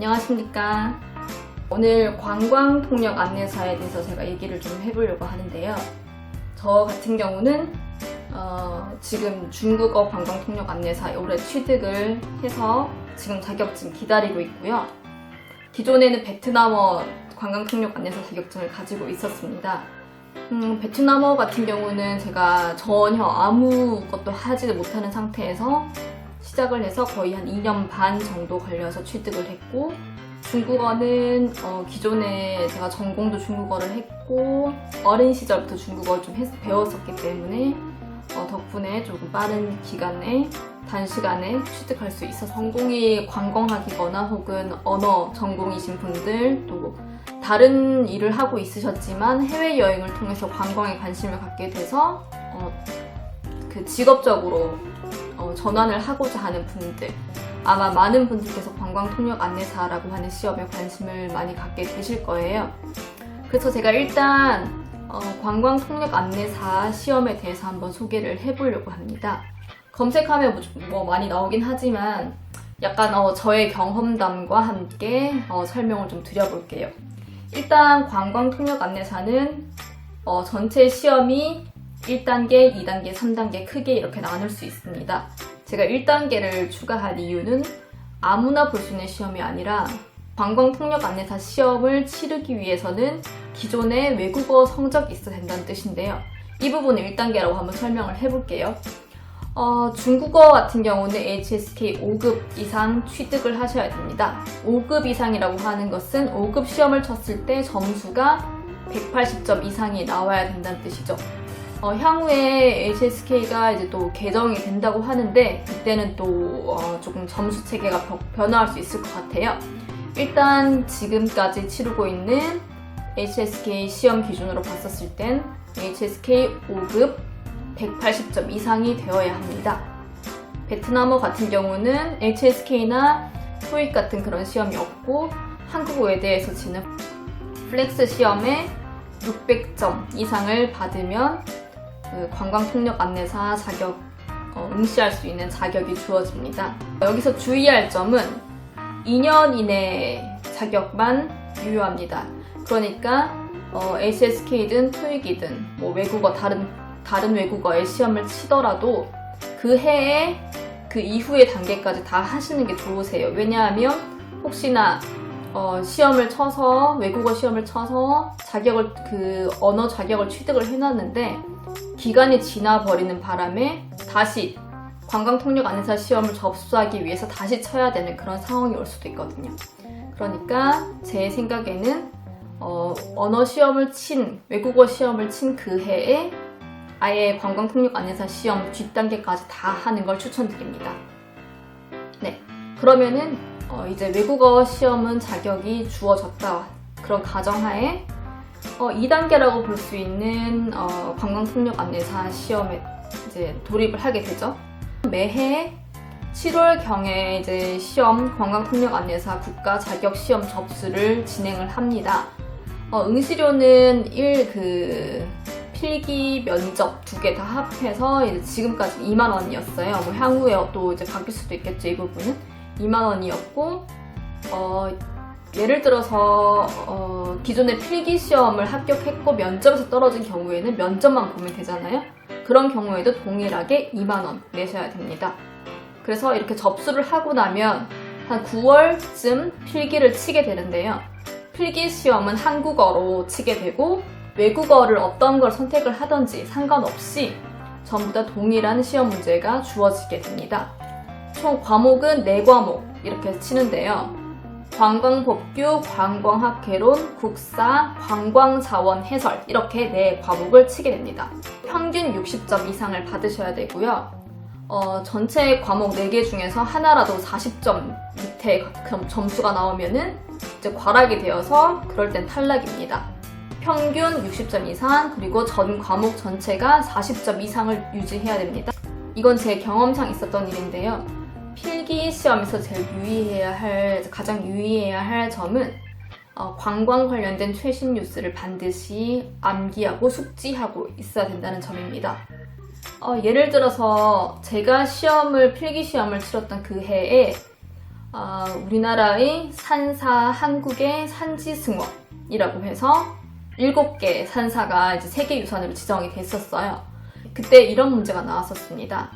안녕하십니까. 오늘 관광통역 안내사에 대해서 제가 얘기를 좀 해보려고 하는데요. 저 같은 경우는 지금 중국어 관광통역 안내사 올해 취득을 해서 지금 자격증 기다리고 있고요. 기존에는 베트남어 관광통역 안내사 자격증을 가지고 있었습니다. 베트남어 같은 경우는 제가 전혀 아무것도 하지 못하는 상태에서 시작을 해서 거의 한 2년 반 정도 걸려서 취득을 했고, 중국어는 기존에 제가 전공도 중국어를 했고 어린 시절부터 중국어를 좀 배웠었기 때문에 덕분에 조금 빠른 기간에 단시간에 취득할 수 있어서, 전공이 관광학이거나 혹은 언어 전공이신 분들, 또 다른 일을 하고 있으셨지만 해외여행을 통해서 관광에 관심을 갖게 돼서 직업적으로 전환을 하고자 하는 분들, 아마 많은 분들께서 관광통역 안내사라고 하는 시험에 관심을 많이 갖게 되실 거예요. 그래서 제가 일단 관광통역 안내사 시험에 대해서 한번 소개를 해보려고 합니다. 검색하면 뭐 많이 나오긴 하지만 약간 저의 경험담과 함께 설명을 좀 드려볼게요. 일단 관광통역 안내사는 전체 시험이 1단계, 2단계, 3단계 크게 이렇게 나눌 수 있습니다. 제가 1단계를 추가한 이유는 아무나 볼 수 있는 시험이 아니라 관광통역 안내사 시험을 치르기 위해서는 기존에 외국어 성적이 있어야 된다는 뜻인데요. 이 부분을 1단계라고 한번 설명을 해볼게요. 중국어 같은 경우는 HSK 5급 이상 취득을 하셔야 됩니다. 5급 이상이라고 하는 것은 5급 시험을 쳤을 때 점수가 180점 이상이 나와야 된다는 뜻이죠. 향후에 HSK가 이제 또 개정이 된다고 하는데 그때는 또 조금 점수 체계가 변화할 수 있을 것 같아요. 일단 지금까지 치르고 있는 HSK 시험 기준으로 봤었을 땐 HSK 5급 180점 이상이 되어야 합니다. 베트남어 같은 경우는 HSK나 토익 같은 그런 시험이 없고 한국 외대에서 치는 플렉스 시험에 600점 이상을 받으면 관광통역 안내사 자격 응시할 수 있는 자격이 주어집니다. 여기서 주의할 점은 2년 이내 자격만 유효합니다. 그러니까 HSK든 토익이든 뭐 외국어 다른 외국어의 시험을 치더라도 그 해에 그 이후의 단계까지 다 하시는 게 좋으세요. 왜냐하면 혹시나 시험을 쳐서 외국어 시험을 쳐서 언어 자격을 취득을 해놨는데 기간이 지나버리는 바람에 다시 관광통역 안내사 시험을 접수하기 위해서 다시 쳐야 되는 그런 상황이 올 수도 있거든요. 그러니까 제 생각에는 언어 시험을 외국어 시험을 친 그 해에 아예 관광통역 안내사 시험 뒷단계까지 다 하는 걸 추천드립니다. 네, 그러면은 이제 외국어 시험은 자격이 주어졌다, 그런 가정하에 2단계라고 볼 수 있는 관광통역 안내사 시험에 이제 돌입을 하게 되죠. 매해 7월경에 이제 관광통역 안내사 국가 자격 시험 접수를 진행을 합니다. 응시료는 필기 면접 2개 다 합해서 이제 지금까지 2만 원이었어요. 뭐 향후에 또 이제 바뀔 수도 있겠죠. 이 부분은 2만 원이었고, 예를 들어서 기존의 필기 시험을 합격했고 면접에서 떨어진 경우에는 면접만 보면 되잖아요. 그런 경우에도 동일하게 2만 원 내셔야 됩니다. 그래서 이렇게 접수를 하고 나면 한 9월쯤 필기를 치게 되는데요. 필기 시험은 한국어로 치게 되고 외국어를 어떤 걸 선택을 하든지 상관없이 전부 다 동일한 시험 문제가 주어지게 됩니다. 총 과목은 4과목 이렇게 치는데요. 관광법규, 관광학개론, 국사, 관광자원 해설, 이렇게 4과목을 치게 됩니다. 평균 60점 이상을 받으셔야 되고요. 전체 과목 4개 중에서 하나라도 40점 밑에 점수가 나오면은 이제 과락이 되어서 그럴 땐 탈락입니다. 평균 60점 이상, 그리고 전 과목 전체가 40점 이상을 유지해야 됩니다. 이건 제 경험상 있었던 일인데요. 필기 시험에서 가장 유의해야 할 점은 관광 관련된 최신 뉴스를 반드시 암기하고 숙지하고 있어야 된다는 점입니다. 예를 들어서 제가 필기 시험을 치렀던 그 해에 우리나라의 산사 한국의 산지승원이라고 해서 7개 산사가 이제 세계유산으로 지정이 됐었어요. 그때 이런 문제가 나왔었습니다.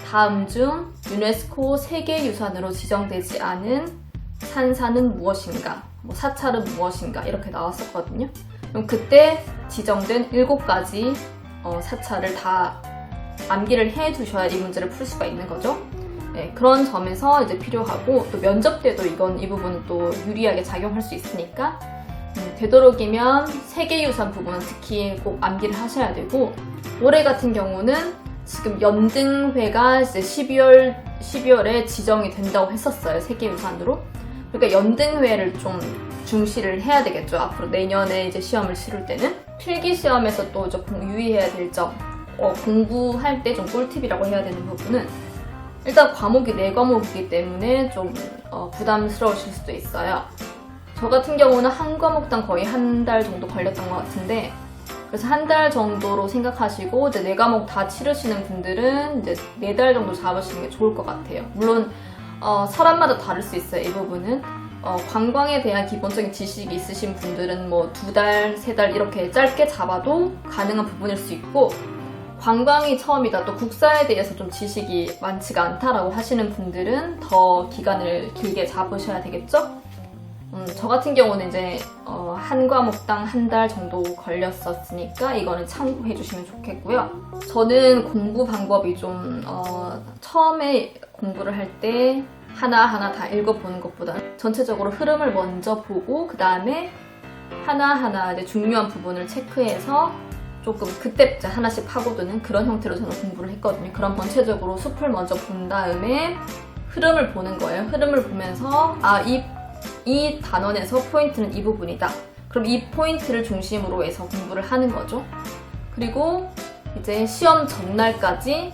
다음 중 유네스코 세계유산으로 지정되지 않은 산사는 무엇인가, 사찰은 무엇인가 이렇게 나왔었거든요. 그럼 그때 지정된 7가지 사찰을 다 암기를 해 두셔야 이 문제를 풀 수가 있는 거죠. 네, 그런 점에서 이제 필요하고, 또 면접 때도 이 부분은 또 유리하게 작용할 수 있으니까 되도록이면 세계유산 부분은 특히 꼭 암기를 하셔야 되고, 올해 같은 경우는 지금 연등회가 이제 12월에 지정이 된다고 했었어요. 세계유산으로. 그러니까 연등회를 좀 중시를 해야 되겠죠. 앞으로 내년에 이제 시험을 치를 때는. 필기 시험에서 또 유의해야 될 점, 공부할 때 좀 꿀팁이라고 해야 되는 부분은, 일단 과목이 4과목이기 때문에 좀 부담스러우실 수도 있어요. 저 같은 경우는 한 과목당 거의 한 달 정도 걸렸던 것 같은데, 그래서 한 달 정도로 생각하시고 이제 4과목 다 치르시는 분들은 이제 4달 정도 잡으시는 게 좋을 것 같아요. 물론 사람마다 다를 수 있어요. 이 부분은 관광에 대한 기본적인 지식이 있으신 분들은 2달, 3달 이렇게 짧게 잡아도 가능한 부분일 수 있고, 관광이 처음이다, 또 국사에 대해서 좀 지식이 많지가 않다라고 하시는 분들은 더 기간을 길게 잡으셔야 되겠죠? 저 같은 경우는 이제 한 과목당 한 달 정도 걸렸었으니까 이거는 참고해 주시면 좋겠고요. 저는 공부 방법이 좀 처음에 공부를 할 때 하나하나 다 읽어보는 것보다는 전체적으로 흐름을 먼저 보고, 그 다음에 하나하나 이제 중요한 부분을 체크해서 조금 그때부터 하나씩 파고드는 그런 형태로 저는 공부를 했거든요. 그럼 전체적으로 숲을 먼저 본 다음에 흐름을 보는 거예요. 흐름을 보면서 이 단원에서 포인트는 이 부분이다. 그럼 이 포인트를 중심으로 해서 공부를 하는 거죠. 그리고 이제 시험 전날까지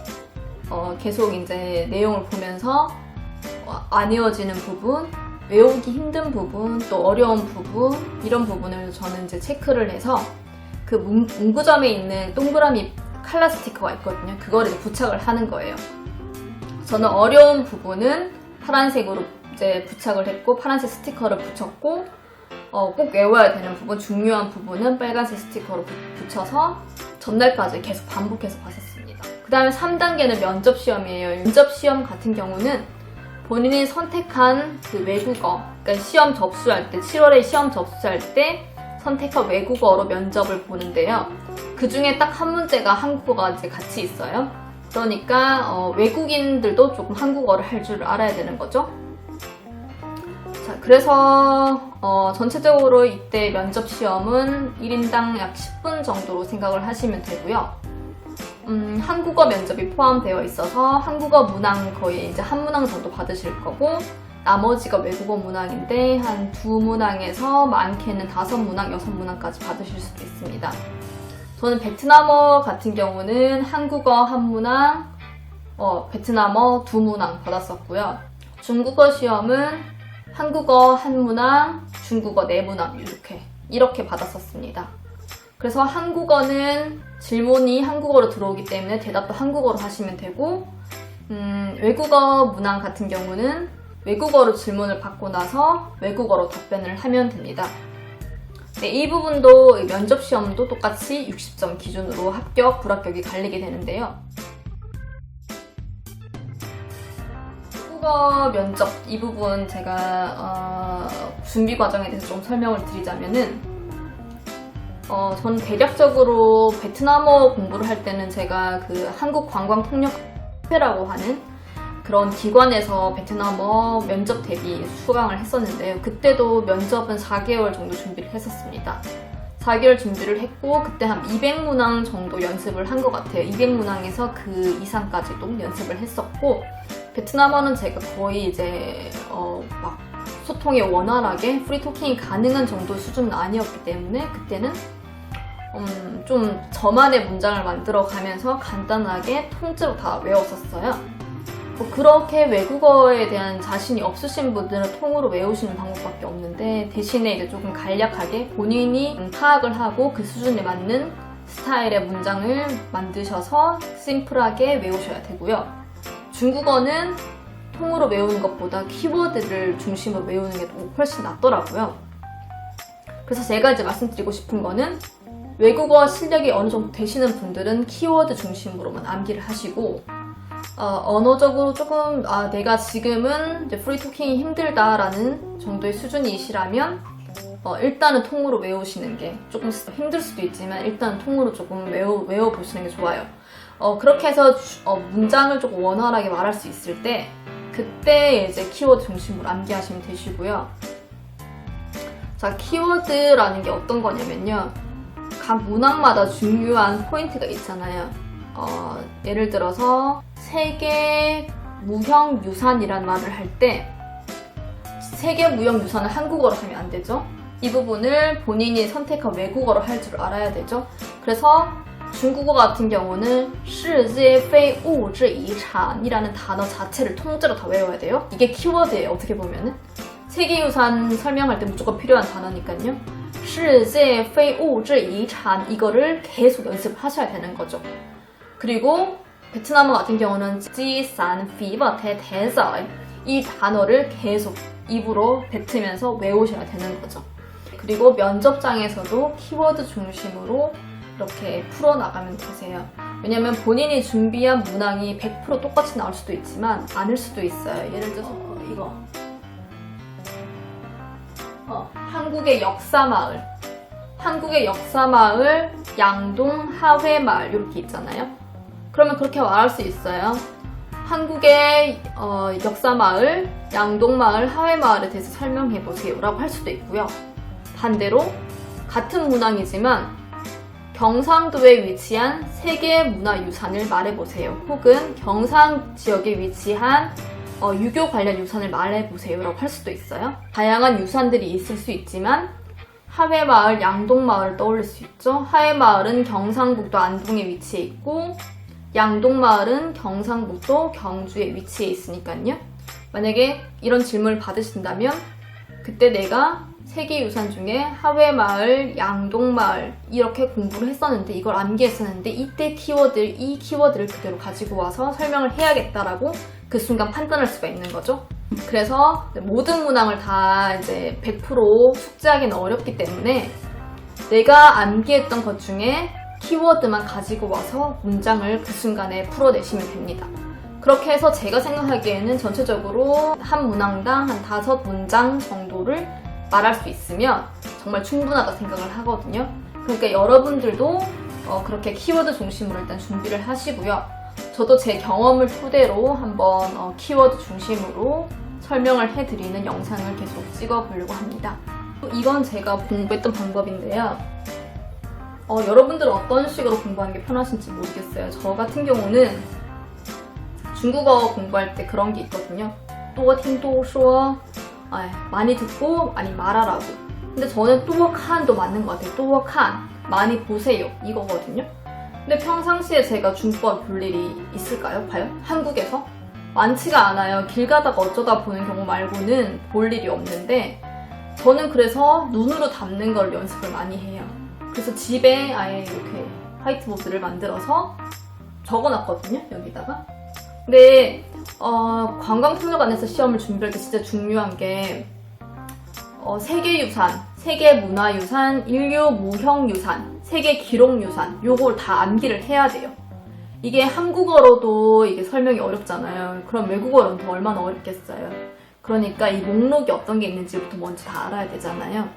계속 이제 내용을 보면서 안 외워지는 부분, 외우기 힘든 부분, 또 어려운 부분, 이런 부분을 저는 이제 체크를 해서 그 문구점에 있는 동그라미 칼라 스티커가 있거든요. 그거를 이제 부착을 하는 거예요. 저는 어려운 부분은 파란색으로 이제 부착을 했고, 파란색 스티커를 붙였고, 꼭 외워야 되는 부분, 중요한 부분은 빨간색 스티커로 붙여서 전날까지 계속 반복해서 봤었습니다. 그 다음에 3단계는 면접 시험이에요. 면접 시험 같은 경우는 본인이 선택한 그 외국어, 그러니까 시험 접수할 때, 7월에 시험 접수할 때 선택한 외국어로 면접을 보는데요. 그 중에 딱 한 문제가 한국어가 이제 같이 있어요. 그러니까 외국인들도 조금 한국어를 할 줄 알아야 되는 거죠. 자, 그래서 전체적으로 이때 면접 시험은 1인당 약 10분 정도로 생각을 하시면 되고요. 한국어 면접이 포함되어 있어서 한국어 문항 거의 이제 한 문항 정도 받으실 거고, 나머지가 외국어 문항인데 한 2문항에서 많게는 5문항, 6문항까지 받으실 수도 있습니다. 저는 베트남어 같은 경우는 한국어 1문항, 베트남어 2문항 받았었고요. 중국어 시험은 한국어 1문항, 중국어 4문항 이렇게 받았었습니다. 그래서 한국어는 질문이 한국어로 들어오기 때문에 대답도 한국어로 하시면 되고, 외국어 문항 같은 경우는 외국어로 질문을 받고 나서 외국어로 답변을 하면 됩니다. 네, 이 부분도 면접 시험도 똑같이 60점 기준으로 합격, 불합격이 갈리게 되는데요. 한국어 면접 이 부분 제가 준비 과정에 대해서 좀 설명을 드리자면은, 저는 대략적으로 베트남어 공부를 할 때는 제가 그 한국관광통역협회라고 하는 그런 기관에서 베트남어 면접 대비 수강을 했었는데요. 그때도 면접은 4개월 정도 준비를 했었습니다. 4개월 준비를 했고, 그때 한 200문항 정도 연습을 한 것 같아요. 200문항에서 그 이상까지도 연습을 했었고, 베트남어는 제가 거의 이제 막 소통이 원활하게 프리토킹이 가능한 정도 수준은 아니었기 때문에 그때는 좀 저만의 문장을 만들어 가면서 간단하게 통째로 다 외웠었어요. 그렇게 외국어에 대한 자신이 없으신 분들은 통으로 외우시는 방법밖에 없는데, 대신에 이제 조금 간략하게 본인이 파악을 하고 그 수준에 맞는 스타일의 문장을 만드셔서 심플하게 외우셔야 되고요. 중국어는 통으로 외우는 것보다 키워드를 중심으로 외우는 게 훨씬 낫더라고요. 그래서 제가 이제 말씀드리고 싶은 거는 외국어 실력이 어느 정도 되시는 분들은 키워드 중심으로만 암기를 하시고 언어적으로 조금 내가 지금은 이제 프리토킹이 힘들다라는 정도의 수준이시라면 일단은 통으로 외우시는 게 조금 힘들 수도 있지만 일단 통으로 조금 외워보시는 게 좋아요. 그렇게 해서 문장을 조금 원활하게 말할 수 있을 때 그때 이제 키워드 중심으로 암기하시면 되시고요. 자, 키워드라는 게 어떤 거냐면요. 각 문항마다 중요한 포인트가 있잖아요. 예를 들어서 세계 무형유산이란 말을 할 때 세계 무형유산을 한국어로 하면 안 되죠. 이 부분을 본인이 선택한 외국어로 할 줄 알아야 되죠. 그래서 중국어 같은 경우는 世界非物质遗产이라는 단어 자체를 통째로 다 외워야 돼요. 이게 키워드예요. 어떻게 보면은 세계유산 설명할 때 무조건 필요한 단어니까요. 世界非物质遗产이거를 계속 연습하셔야 되는 거죠. 그리고 베트남어 같은 경우는 지산 피버 대대서 이 단어를 계속 입으로 뱉으면서 외우셔야 되는 거죠. 그리고 면접장에서도 키워드 중심으로 이렇게 풀어나가면 되세요. 왜냐면 본인이 준비한 문항이 100% 똑같이 나올 수도 있지만 아닐 수도 있어요. 예를 들어서 이거 한국의 역사마을 양동 하회마을 이렇게 있잖아요. 그러면 그렇게 말할 수 있어요. 한국의 역사마을, 양동마을, 하회마을에 대해서 설명해보세요 라고 할 수도 있고요. 반대로 같은 문항이지만 경상도에 위치한 세계문화유산을 말해보세요. 혹은 경상 지역에 위치한 유교 관련 유산을 말해보세요 라고 할 수도 있어요. 다양한 유산들이 있을 수 있지만 하회마을, 양동마을을 떠올릴 수 있죠. 하회마을은 경상북도 안동에 위치해 있고 양동마을은 경상북도 경주에 위치해 있으니까요. 만약에 이런 질문을 받으신다면 그때 내가 세계유산 중에 하회마을, 양동마을 이렇게 공부를 했었는데 이걸 암기했었는데 이때 이 키워드를 그대로 가지고 와서 설명을 해야겠다라고 그 순간 판단할 수가 있는 거죠. 그래서 모든 문항을 다 이제 100% 숙지하기는 어렵기 때문에 내가 암기했던 것 중에 키워드만 가지고 와서 문장을 그 순간에 풀어내시면 됩니다. 그렇게 해서 제가 생각하기에는 전체적으로 한 문항당 한 5문장 정도를 말할 수 있으면 정말 충분하다 생각을 하거든요. 그러니까 여러분들도 그렇게 키워드 중심으로 일단 준비를 하시고요. 저도 제 경험을 토대로 한번 키워드 중심으로 설명을 해드리는 영상을 계속 찍어보려고 합니다. 이건 제가 공부했던 방법인데요. 여러분들은 어떤 식으로 공부하는 게 편하신지 모르겠어요. 저 같은 경우는 중국어 공부할 때 그런 게 있거든요. 多听多说 많이 듣고 많이 말하라고. 근데 저는 多看도 맞는 것 같아요. 多看 많이 보세요 이거거든요. 근데 평상시에 제가 중국어를 볼 일이 있을까요? 과연? 한국에서? 많지가 않아요. 길 가다가 어쩌다 보는 경우 말고는 볼 일이 없는데 저는 그래서 눈으로 담는 걸 연습을 많이 해요. 그래서 집에 아예 이렇게 화이트보드를 만들어서 적어놨거든요. 여기다가. 근데 관광통역안에서 시험을 준비할 때 진짜 중요한 게 세계유산, 세계문화유산, 인류 무형유산, 세계기록유산 요걸 다 암기를 해야 돼요. 이게 한국어로도 이게 설명이 어렵잖아요. 그럼 외국어로는 더 얼마나 어렵겠어요. 그러니까 이 목록이 어떤 게 있는지부터 먼저 다 알아야 되잖아요.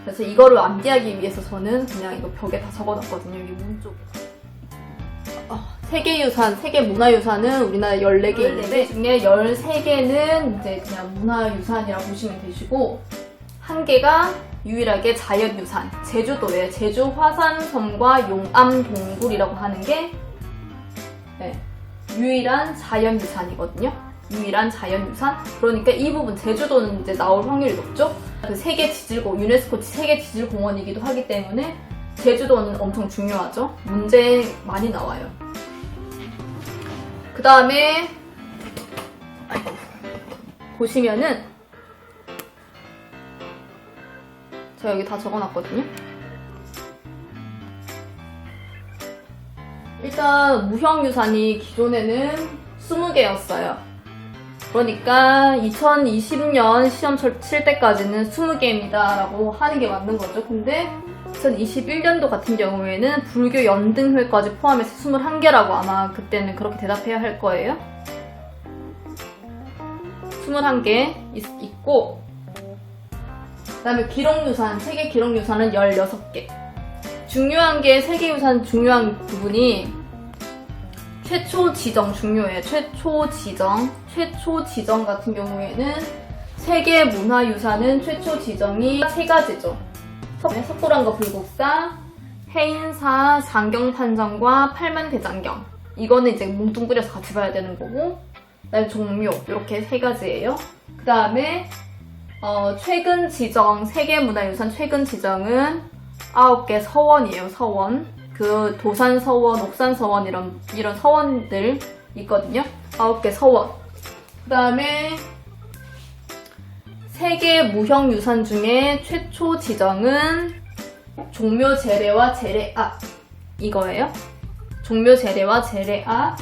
그래서 이거를 암기하기 위해서 저는 그냥 이거 벽에 다 적어놨거든요. 이 문 쪽에. 세계유산, 세계문화유산은 우리나라에 14개 있는데 중에 13개는 이제 그냥 문화유산이라고 보시면 되시고 한 개가 유일하게 자연유산, 제주도예요. 제주 화산섬과 용암동굴이라고 하는 게 유일한 자연유산이거든요. 유일한 자연유산. 그러니까 이 부분 제주도는 이제 나올 확률이 높죠. 그 세계 지질공, 유네스코 세계 지질공원이기도 하기 때문에 제주도는 엄청 중요하죠. 문제 많이 나와요. 그 다음에 보시면은 제가 여기 다 적어놨거든요. 일단 무형유산이 기존에는 20개였어요. 그러니까 2020년 시험 칠 때까지는 20개입니다 라고 하는 게 맞는 거죠. 근데 2021년도 같은 경우에는 불교 연등회까지 포함해서 21개라고 아마 그때는 그렇게 대답해야 할 거예요. 21개 있고, 그 다음에 기록유산, 세계 기록유산은 16개. 중요한 게 세계유산 중요한 부분이 최초 지정 중요해요. 최초 지정 같은 경우에는 세계문화유산은 최초 지정이 3가지죠. 석고랑과 불국사, 해인사, 상경판정과 팔만대장경. 이거는 이제 뭉뚱그려서 같이 봐야 되는 거고, 그다음에 종묘 이렇게 3가지예요. 그 다음에 최근 지정, 세계문화유산 최근 지정은 9개 서원이에요. 서원. 그 도산서원, 옥산서원 이런 서원들 있거든요. 9개 서원. 그 다음에 세계 무형유산 중에 최초 지정은 종묘 제례와 제례악 이거예요. 종묘 제례와 제례악.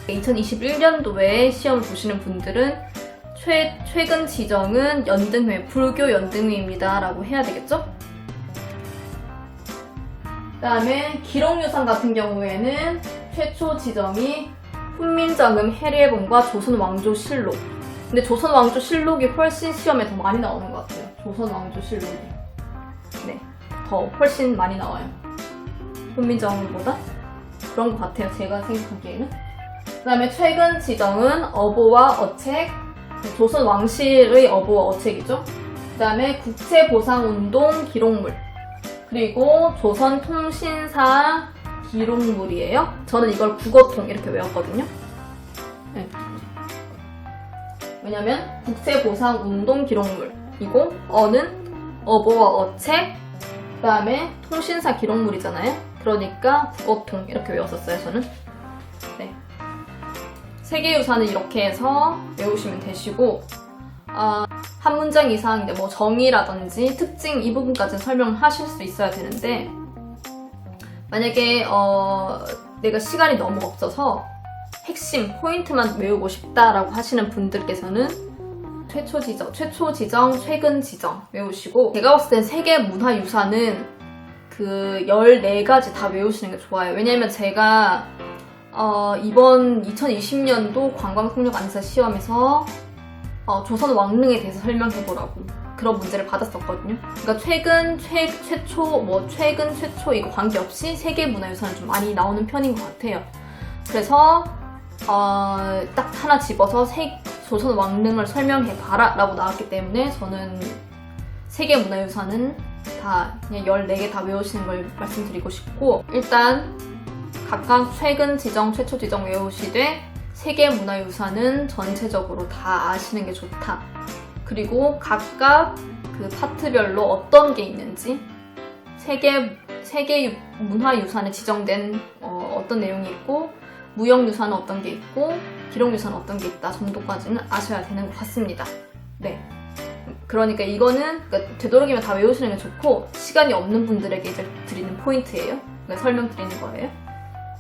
2021년도에 시험을 보시는 분들은 최근 지정은 연등회, 불교 연등회입니다 라고 해야 되겠죠? 그 다음에 기록유산 같은 경우에는 최초 지정이 훈민정음 해례본과 조선왕조실록. 근데 조선왕조실록이 훨씬 시험에 더 많이 나오는 것 같아요. 조선왕조실록이. 네, 더 훨씬 많이 나와요. 훈민정음보다? 그런 것 같아요. 제가 생각하기에는. 그 다음에 최근 지정은 어보와 어책, 조선왕실의 어보와 어책이죠. 그 다음에 국채보상운동 기록물, 그리고 조선통신사 기록물이에요. 저는 이걸 국어통 이렇게 외웠거든요. 네. 왜냐면 국채보상운동 기록물이고 어는 어보와 어책, 그 다음에 통신사 기록물이잖아요. 그러니까 국어통 이렇게 외웠었어요. 저는. 네. 세계유산은 이렇게 해서 외우시면 되시고, 한 문장 이상 이제 뭐 정의라든지 특징 이 부분까지 설명하실 수 있어야 되는데, 만약에 내가 시간이 너무 없어서 핵심 포인트만 외우고 싶다라고 하시는 분들께서는 최초 지정, 최근 지정 외우시고, 제가 봤을 땐 세계 문화유산은 그 14가지 다 외우시는 게 좋아요. 왜냐면 제가 이번 2020년도 관광통역안내사 시험에서 조선 왕릉에 대해서 설명해보라고 그런 문제를 받았었거든요. 그러니까 최근 최초 이거 관계없이 세계문화유산은 좀 많이 나오는 편인 것 같아요. 그래서 딱 하나 집어서 조선 왕릉을 설명해봐라 라고 나왔기 때문에 저는 세계문화유산은 다 그냥 14개 다 외우시는 걸 말씀드리고 싶고, 일단 각각 최근 지정, 최초 지정 외우시되 세계문화유산은 전체적으로 다 아시는 게 좋다. 그리고 각각 그 파트별로 어떤 게 있는지, 세계 문화유산에 지정된 어떤 내용이 있고, 무형유산은 어떤 게 있고, 기록유산은 어떤 게 있다 정도까지는 아셔야 되는 것 같습니다. 네. 그러니까 이거는 되도록이면 다 외우시는 게 좋고, 시간이 없는 분들에게 이제 드리는 포인트예요. 그러니까 설명드리는 거예요.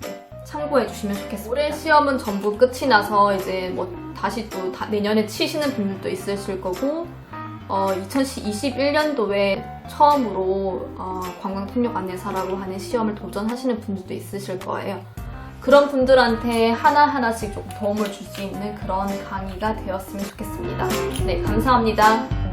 네, 참고해 주시면 좋겠습니다. 올해 시험은 전부 끝이 나서 이제 뭐 다시 또 내년에 치시는 분들도 있으실 거고, 2021년도에 처음으로 관광통역안내사라고 하는 시험을 도전하시는 분들도 있으실 거예요. 그런 분들한테 하나하나씩 조금 도움을 줄 수 있는 그런 강의가 되었으면 좋겠습니다. 네, 감사합니다.